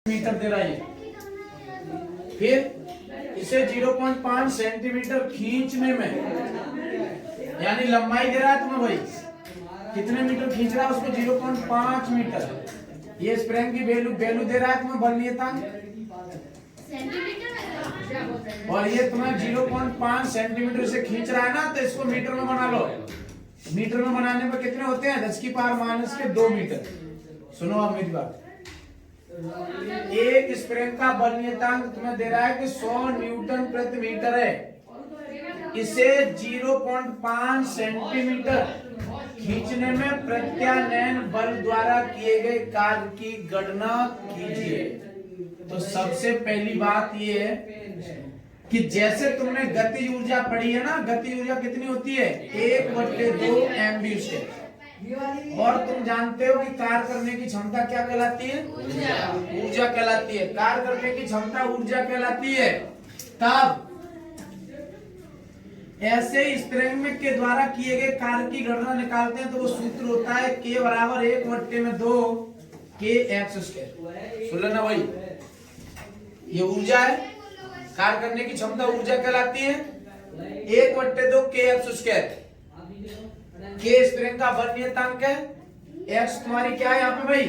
Metre दे रहा है। फिर इसे 0.5 सेंटीमीटर खींचने में, यानी लंबाई दे रहा है तुम्हें भाई, कितने मीटर खींच रहा है उसको 0.5 मीटर। ये स्प्रिंग की वैल्यू दे रहा है तुम्हें बल नियतांक, और ये तुम्हें 0.5 सेंटीमीटर से खींच रहा है ना, तो इसको मीटर में बना लो। मीटर में बनाने पर कितने होते हैं, 10 की पावर -2 मीटर। सुनो अब मेरी बात, एक स्प्रिंग का बल नियतांक तुम्हें दे रहा है कि 100 न्यूटन प्रति मीटर है। इसे 0.5 सेंटीमीटर खींचने में प्रत्यानयन बल द्वारा किए गए कार्य की गणना कीजिए। तो सबसे पहली बात ये है कि जैसे तुमने गतिज ऊर्जा पढ़ी है ना, गतिज ऊर्जा कितनी होती है, 1/2 mv²। और तुम जानते हो कि कार्य करने की क्षमता क्या कहलाती है, ऊर्जा कहलाती है। कार्य करने की क्षमता ऊर्जा कहलाती है। तब ऐसे स्प्रिंग के द्वारा किए गए कार्य की गणना निकालते हैं तो वो सूत्र होता है K बराबर 1/2 kx²। सुन लेना भाई, ये ऊर्जा है, कार्य करने की क्षमता ऊर्जा कहलाती है 1/2 kx²। के स्प्रिंग का बल नियतांक है, x तुम्हारी क्या है यहाँ पे भाई,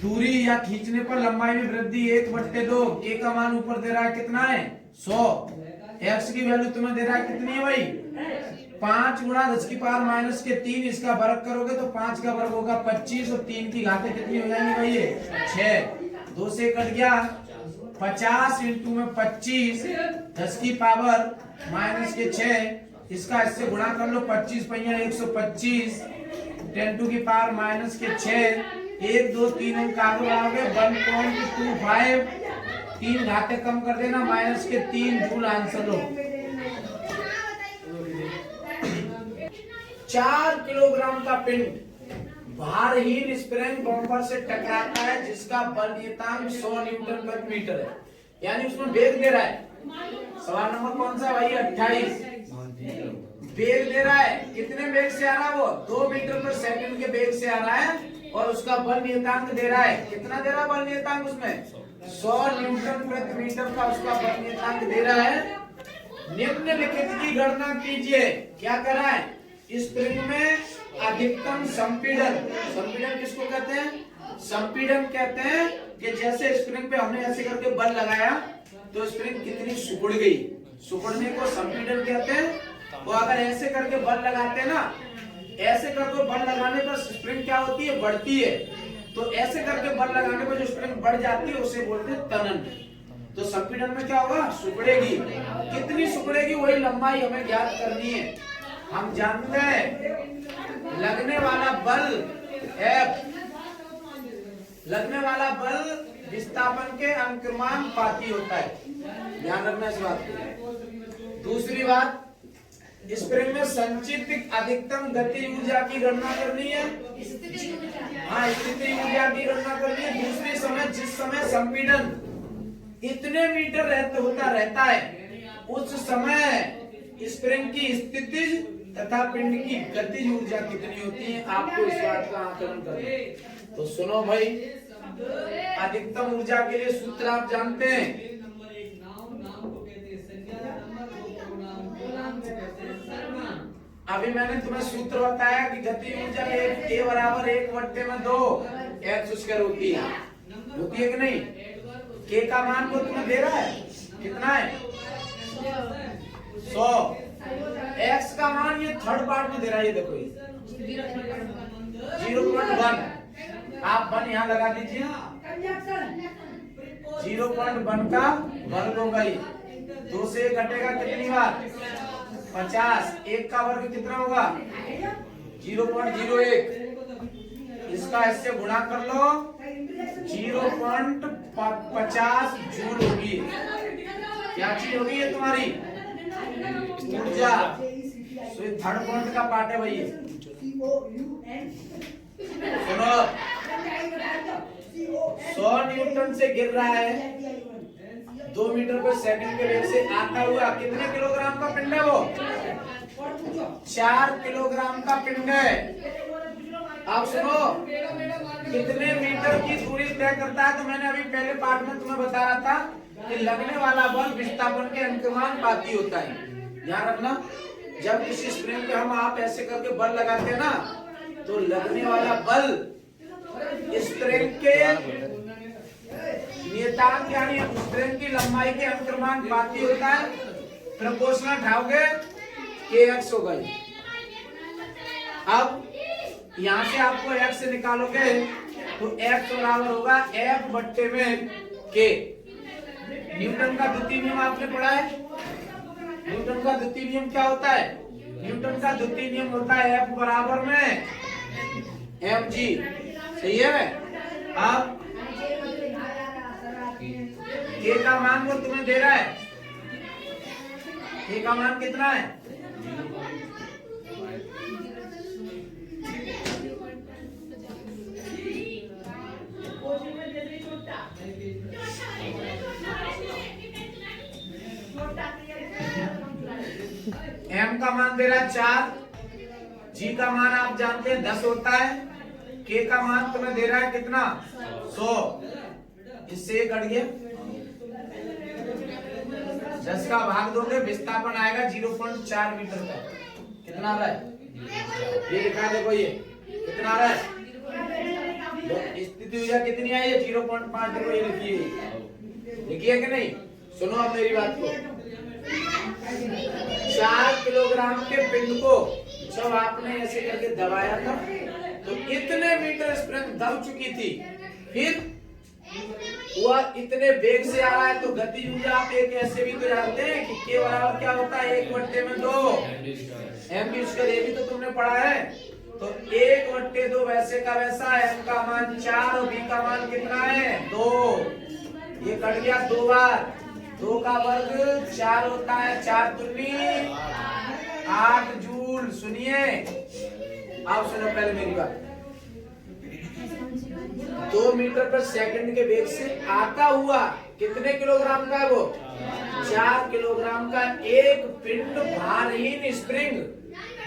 दूरी या खींचने पर लंबाई में वृद्धि 1/2। के का मान ऊपर दे रहा है कितना है 100। x की वैल्यू तुम्हें दे रहा है कितनी है भाई, 5 गुणा 10 की पावर -3। इसका वर्ग करोगे तो 5 का वर्ग होगा 25, और 3 की घातें कितनी हो जाएंगी भाई, ये 6। 2 से कट गया, 50 इंटू में 25 10 की पावर -6। इसका इससे गुणा कर लो, 25 पहिया 125, 10 की पावर -6। 1 2 3 अंक आगे बढ़ाओगे 1.25, 3 घाते कम कर देना -3 जूल आंसर लो। 4 किलोग्राम का पिंड भारहीन स्प्रिंग बम्पर से टकराता है जिसका बल नियतांक 100 न्यूटन प्रति मीटर है, यानी उसमें वेग दे रहा है। सवाल नंबर कौन सा भाई, 28। वेग दे रहा है, कितने वेग से आ रहा है वो, 2 मीटर पर सेकंड के वेग से आ रहा है, और उसका बल नियतांक दे रहा है, कितना दे रहा है बल नियतांक उसमें, 100 न्यूटन प्रति मीटर का उसका बल नियतांक दे रहा है। निम्नलिखित की गणना कीजिए। क्या कर रहा है, स्प्रिंग में अधिकतम संपीड़न, संपीड़न किसको कहते हैं, संपीड़न कहते हैं कि जैसे स्प्रिंग पे हमने ऐसे करके बल लगाया तो स्प्रिंग कितनी सिकुड़ गई, सिकुड़ने को संपीड़न कहते हैं। वो अगर ऐसे करके बल लगाते हैं ना, ऐसे करके बल लगाने पर स्प्रिंग क्या होती है, बढ़ती है। तो ऐसे करके बल लगाने पर जो स्प्रिंग बढ़ जाती है उसे बोलते हैं तनन। तो संपीड़न में क्या होगा, सिकुड़ेगी। कितनी सिकुड़ेगी वही लंबाई हमें ज्ञात करनी है। हम जानते हैं लगने वाला बल F, लगने वाला बल विस्थापन के अनुक्रमानुपाती होता है, ध्यान रखना इस बात को। दूसरी बात, स्प्रिंग में संचित अधिकतम गति ऊर्जा की गणना करनी है, हाँ स्थिति ऊर्जा की गणना करनी है। दूसरे समय जिस समय संपीड़न इतने मीटर होता रहता है, उस समय स्प्रिंग की स्थिति तथा पिंड की गतिज ऊर्जा कितनी होती है, आपको इस बात का आकलन करना है। तो सुनो भाई, अधिकतम ऊर्जा के लिए सूत्र आप जानते हैं, अभी मैंने तुम्हें सूत्र बताया कि गति ऊर्जा K बराबर 1/2 x² होती है, होती है कि नहीं। K का मान को तुम्हें दे रहा है, कितना है 100। x का मान ये थर्ड पार्ट में दे रहा है, ये देखो 0.1। आप 1 यहाँ लगा दीजिए, 0.1 का वर्ग होगा ये, 2 से घटेगा कितनी बार 50, 1 का वर्ग कितना होगा 0.01। इसका इससे गुणा कर लो, 0.50 जूल होगी। क्या चीज होगी ये तुम्हारी ऊर्जा। थर्ड पॉइंट का पार्ट है भाई ये। सुनो, 100 न्यूटन से गिर रहा है, 2 मीटर पर सेकंड के वेग से आता हुआ, कितने किलोग्राम का पिंड है वो, 4 किलोग्राम का पिंड है। आप सुनो, कितने मीटर की दूरी तय करता है। तो मैंने अभी पहले पार्ट में तुम्हें बता रहा था कि लगने वाला बल विस्थापन के अनुपाती होता है। ध्यान रखना, जब किसी स्प्रिंग पे हम आप ऐसे करके बल लगाते हैं ना, तो लगने वाला बल स्प्रिंग के नियतांक यानी स्प्रिंग की लंबाई के अनुक्रमानुपाती होता है। प्रोपोर्शनल उठाओगे kx हो गई। अब यहाँ से आपको x निकालोगे तो x बराबर होगा F बट्टे में k। न्यूटन का द्वितीय नियम आपने पढ़ा है। न्यूटन का द्वितीय नियम क्या होता है? न्यूटन का द्वितीय नियम होता है F बराबर में mg। सही है। अब k का मान वो तुम्हें दे रहा है। k का मान कितना है? m का मान दे रहा है 4, g का मान आप जानते हैं 10 होता है, k का मान तुम्हें दे रहा है कितना? 100। इससे कट गया, 10 का भाग दोगे विस्थापन आएगा 0.4 मीटर का। कितना आ रहा है? ये लिखा देखो, ये कितना आ रहा है? स्थिति ऊर्जा कितनी आई है? 0.5। देखो ये लिखिए कि नहीं? सुनो अब मेरी बात को। 4 किलोग्राम के पिंड को जब आपने ऐसे करके दबाया था तो इतने मीटर स्प्रिंग दब चुकी थी, फिर वह इतने वेग से आ रहा है, तो गति ऊर्जा आप एक ऐसे भी तो जानते हैं कि k बराबर क्या होता है? 1/2 mv²। ये भी तो तुमने पढ़ा है। तो 1/2 वैसे का वैसा, m का मान 4 और v का मान कितना है? 2। ये कट गया 2 बार। 2 का वर्ग 4 होता है, 4 दूनी 8 जूल। सुनिए, आप सुनो पहले मेरी बात। 2 मीटर पर सेकंड के वेग से आता हुआ कितने किलोग्राम का है वो? 4 किलोग्राम का एक पिंड भारहीन स्प्रिंग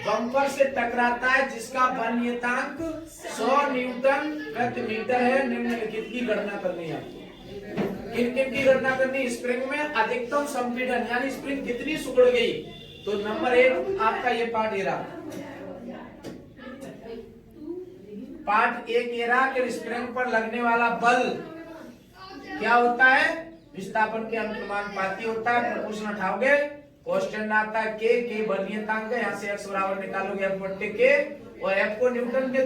बम्पर से टकराता है, जिसका बल नियतांक 100 न्यूटन प्रति मीटर है। निम्नलिखित की गणना करनी है। किन किन की गणना करनी? स्प्रिंग में अधिकतम संपीड़न यानी स्प्रिंग कितनी सिकुड़ गई। तो नंबर 1 आपका ये पार्ट ये रहा। पार्ट 1 ये रहा कि स्प्रिंग पर लगने वाला बल क्या होता है? विस्थापन के अनुक्रमानुपाती होता है। प्रोपोर्शनल उठाओगे, कांस्टेंट आता है k बल नियतांक है। यहाँ से x बराबर निकालोगे F बट्टे k, और F को न्यूटन के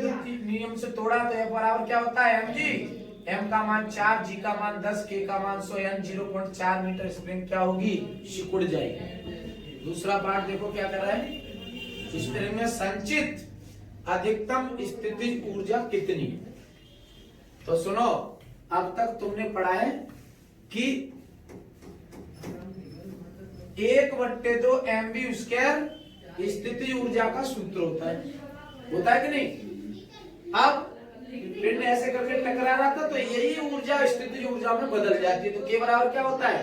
नियम से तोड़ा तो F बराबर क्या होता है? mg। m का मान 4, g का मान 10, k का मान 100 यानी 0.4 मीटर स्प्रिंग क्या होगी? सिकुड़ जाएगी। दूसरा पार्ट देखो क्या कर रहा है। स्प्रिंग में संचित अधिकतम स्थितिज ऊर्जा कितनी है? तो सुनो, अब तक तुमने पढ़ा है कि 1/2 mv² स्थितिज ऊर्जा का सूत्र होता है कि नहीं? अब पिंड ऐसे करके टकरा रहा था तो यही ऊर्जा स्थितिज ऊर्जा में बदल जाती है। तो k बराबर क्या होता है?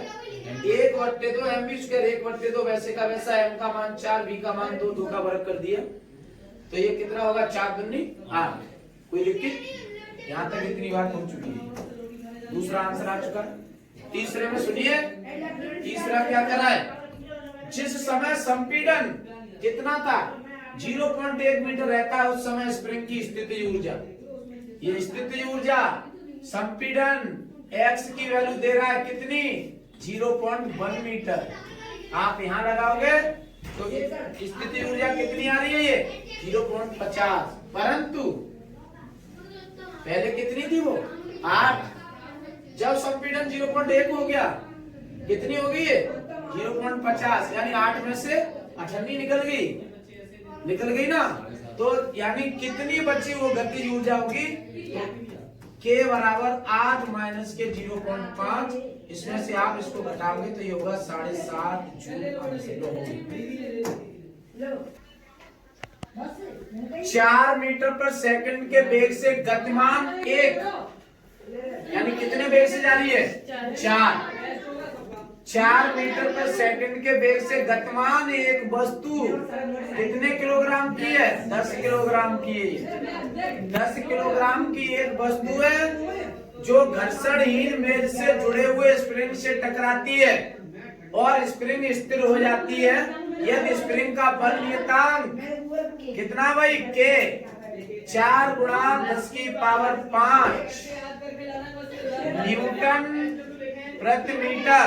1/2 mv²। 1/2 वैसे का वैसा, m का मान 4, v का मान 2, 2 का वर्ग कर दिया तो ये कितना होगा? 4 दूनी 8। कोई दिक्कत? यहाँ तक इतनी बात हो चुकी है। दूसरा आंसर आ चुका है। तीसरे में सुनिए, तीसरा क्या करा है? जिस समय संपीड़न कितना था? 0.1 मीटर रहता है, उस समय स्प्रिंग की स्थितिज ऊर्जा, ये स्थितिज ऊर्जा संपीड़न x की वैल्यू दे रहा है कितनी? 0.1 मीटर। आप यहाँ लगाओगे तो स्थिति ऊर्जा कितनी आ रही है? ये 0.50। परंतु पहले कितनी थी वो? 8। जब संपीड़न 0.1 हो गया, कितनी हो गई? 0.50 यानी 8 में से 98 निकल गई ना। तो यानी कितनी बची वो गतिज ऊर्जा होगी? तो k बराबर 8 माइनस के 0.5, इसमें से आप इसको घटाओगे तो ये होगा 7.5 जूल। 4 मीटर पर सेकंड के वेग से गतिमान 1 यानी कितने वेग से जा रही है? 4। 4 मीटर पर सेकंड के वेग से गतिमान एक वस्तु कितने किलोग्राम की है? 10 किलोग्राम की है। 10 किलोग्राम की एक वस्तु है जो घर्षणहीन मेज से जुड़े हुए स्प्रिंग से टकराती है और स्प्रिंग स्थिर हो जाती है यदि स्प्रिंग का बल नियतांक कितना भाई? के 4 गुणा 10 की पावर 5 न्यूटन प्रति मीटर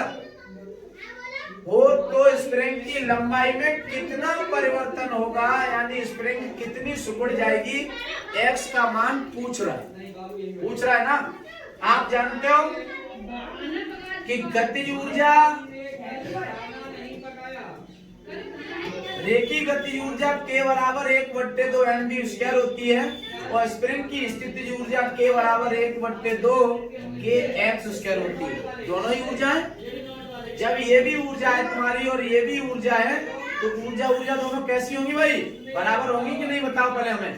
हो तो स्प्रिंग की लंबाई में कितना परिवर्तन होगा, यानी स्प्रिंग कितनी सिकुड़ जाएगी, एक्स का मान पूछ रहा है ना। आप जानते हो कि गतिज ऊर्जा, रेखीय गतिज ऊर्जा K बराबर 1/2 mv² होती है और स्प्रिंग की स्थितिज ऊर्जा K बराबर 1/2 kx² होती है। दोनों ही ऊर्जा है। जब ये भी ऊर्जा है तुम्हारी और ये भी ऊर्जा है तो ऊर्जा दोनों कैसी होंगी भाई? बराबर होंगी कि नहीं, बताओ पहले हमें।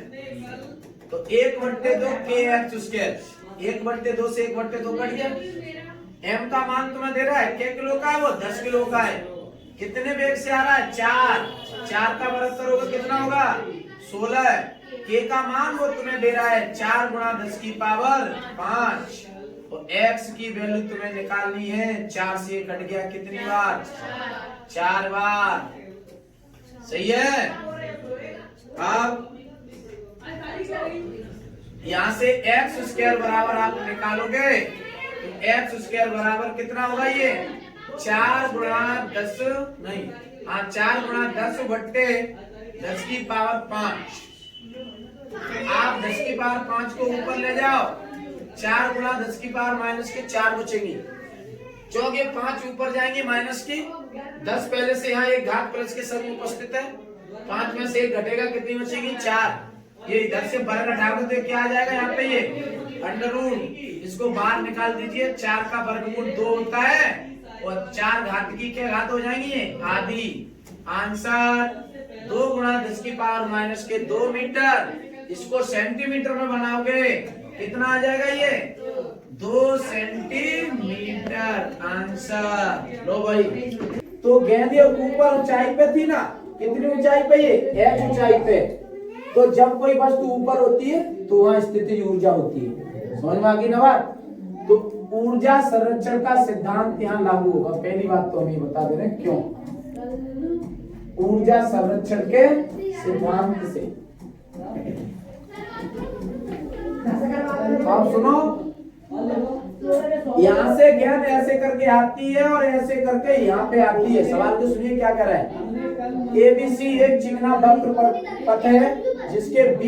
तो 1/2 kx², 1/2 से 1/2 कट गया। m का मान तुम्हें दे रहा है k किलो का है, वो 10 किलो का है। कितने वेग से आ रहा है? 4 का बरतर होगा कितना होगा? 16। k का मान वो तुम्हें दे रहा है 4 गुणा 10 की पावर 5 और x की वैल्यू तुम्हें निकालनी है। 4 से कट गया कितनी बार? 4 बार। सही है। अब यहाँ से x² बराबर आप निकालोगे तो x² बराबर कितना होगा? ये 4 गुणा 10 नहीं, हाँ 4 गुणा 10 बट्टे 10 की पावर 5। आप 10 की पावर 5 को ऊपर ले जाओ, 4 गुणा 10 की पावर माइनस के 4 बचेंगी, क्योंकि 5 ऊपर जाएंगे माइनस की 10 पहले से यहाँ एक घात प्लस के सर में उपस्थित है। 5 में से 1 घटेगा, कितनी बचेगी? 4। ये इधर से वर्ग घटाओगे तो क्या आ जाएगा यहाँ पे? ये अंडर रूट, इसको बाहर निकाल दीजिए। 4 का वर्गमूल 2 होता है और 4 घात की क्या घात हो जाएंगी? ये आधी। आंसर 2 गुणा 10 की पावर माइनस के 2 मीटर। इसको सेंटीमीटर में बनाओगे कितना आ जाएगा? ये 2 सेंटीमीटर। आंसर लो भाई। तो गेंद ऊपर ऊंचाई पे थी ना, कितनी ऊंचाई पे? ये h ऊंचाई पे। तो जब कोई वस्तु ऊपर होती है तो वहां स्थितिज ऊर्जा होती है। समझ में आ गई ना बात? तो ऊर्जा संरक्षण का सिद्धांत यहाँ लागू होगा। पहली बात तो हम ये बता दे रहे हैं क्यों। ऊर्जा संरक्षण के सिद्धांत से आप सुनो, यहाँ से गेंद ऐसे करके आती है और ऐसे करके यहाँ पे आती है। सवाल को सुनिए क्या कर रहा है। ABC एक चिकना वक्र पथ है जिसके B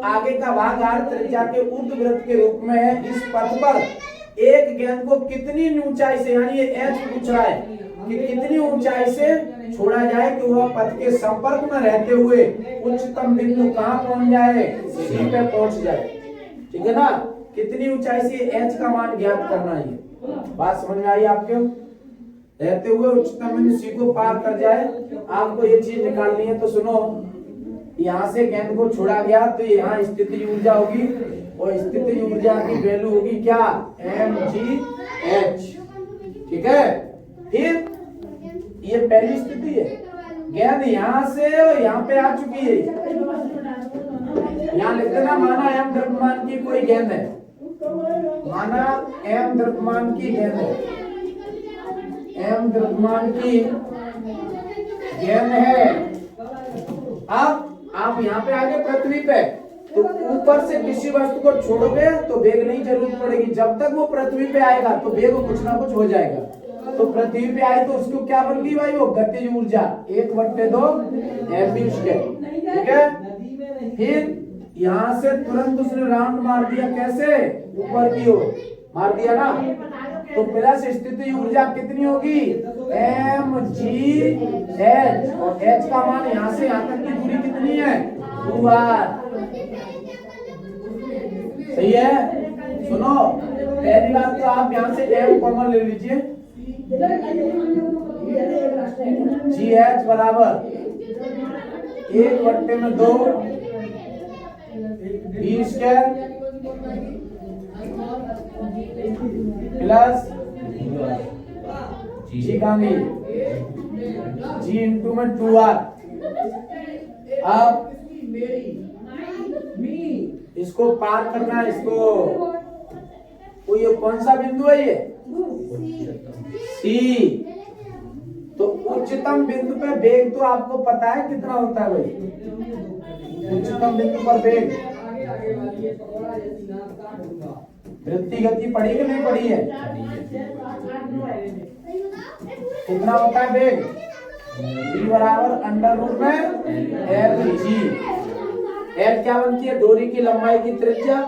आगे का भाग r त्रिज्या के ऊर्ध्ववृत्त के रूप में है। इस पथ पर एक गेंद को कितनी ऊंचाई से, यानी ये h पूछ रहा है कि कितनी ऊंचाई से छोड़ा जाए कि वह पथ के संपर्क में रहते हुए उच्चतम बिंदु कहाँ पहुंच जाए? C पे पहुंच जाए। ठीक है ना? कितनी ऊंचाई से h का मान ज्ञात करना है। बात समझ में आई आपको? रहते हुए उच्चतम बिंदु C को पार कर जाए, आपको ये चीज निकालनी है। तो सुनो, यहाँ से गेंद को छोड़ा गया तो यहाँ स्थितिज ऊर्जा होगी और स्थितिज ऊर्जा की वैल्यू होगी क्या? mgh। ठीक है। फिर ये पहली स्थिति है, गेंद यहाँ से और यहाँ पे आ चुकी है। यहाँ लिख देना, माना m द्रव्यमान की कोई गेंद है, माना m द्रव्यमान की गेंद है, m द्रव्यमान की गेंद है। अब आप यहाँ पे आगे पृथ्वी पे, तो ऊपर से किसी वस्तु को छोड़ोगे तो वेग नहीं जरूरत पड़ेगी। जब तक वो पृथ्वी पे आएगा तो वेग कुछ ना कुछ हो जाएगा। तो पृथ्वी पे आए तो उसको क्या बन गई भाई? वो गतिज ऊर्जा 1/2 mv²। ठीक है। फिर यहाँ से तुरंत उसने राउंड मार दिया, कैसे? ऊपर की ओर मार दिया ना, तो प्लस स्थितिज ऊर्जा कितनी होगी? mgh। और h का मान यहाँ से यहाँ तक की दूरी कितनी है? 2r। सही है। सुनो, पहली बात तो आप यहाँ से m कॉमन ले लीजिए। gh बराबर 1/2 v² प्लस जी कहाँ गई, जी इंटू में 2r। अब इसको पार करना है, इसको तो ये कौन सा बिंदु है, ये सी। तो उच्चतम बिंदु पे वेग तो आपको पता है कितना होता है भाई, उच्चतम बिंदु पर वेग वृत्ति गति पढ़ी कि नहीं पढ़ी है, कितना होता है वेग, v बराबर अंडर रूट में एल जी। एल क्या बनती है, डोरी की लंबाई की त्रिज्या,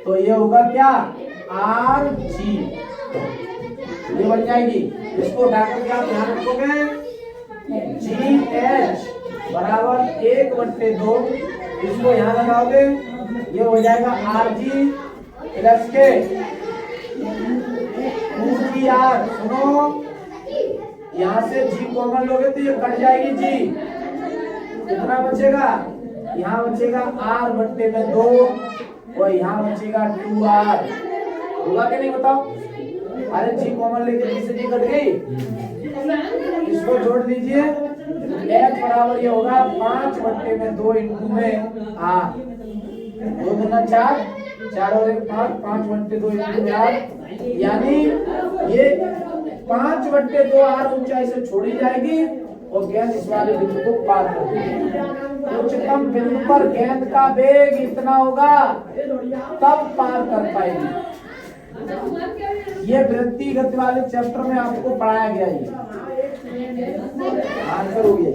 तो ये होगा क्या आर जी, ये बन जाएगी। इसको उठाकर क्या ध्यान रखोगे, जी एच बराबर 1/2, इसको यहाँ लगाओगे, ये हो जाएगा आर जी प्लस के 2GR। सुनो, यहाँ से जी कॉमन लोगे तो ये कट जाएगी जी, कितना बचेगा, यहाँ बचेगा r/2 और यहाँ बचेगा 2r, होगा कि नहीं बताओ। अरे जी कॉमन लेके जी से जी कट गई, इसको जोड़ दीजिए, x बराबर ये होगा 5/2 इंटू में r, 2 दूना 4, 4 और 1 5, 5/2 इंटू r, यानी ये 5/2 r ऊंचाई से छोड़ी जाएगी और गेंद इस वाले बिंदु को पार कर देगी। उच्चतम बिंदु पर गेंद का वेग इतना होगा तब पार कर पाएगी। ये वृत्ति गति वाले चैप्टर में आपको पढ़ाया गया है, आंसर हो गया।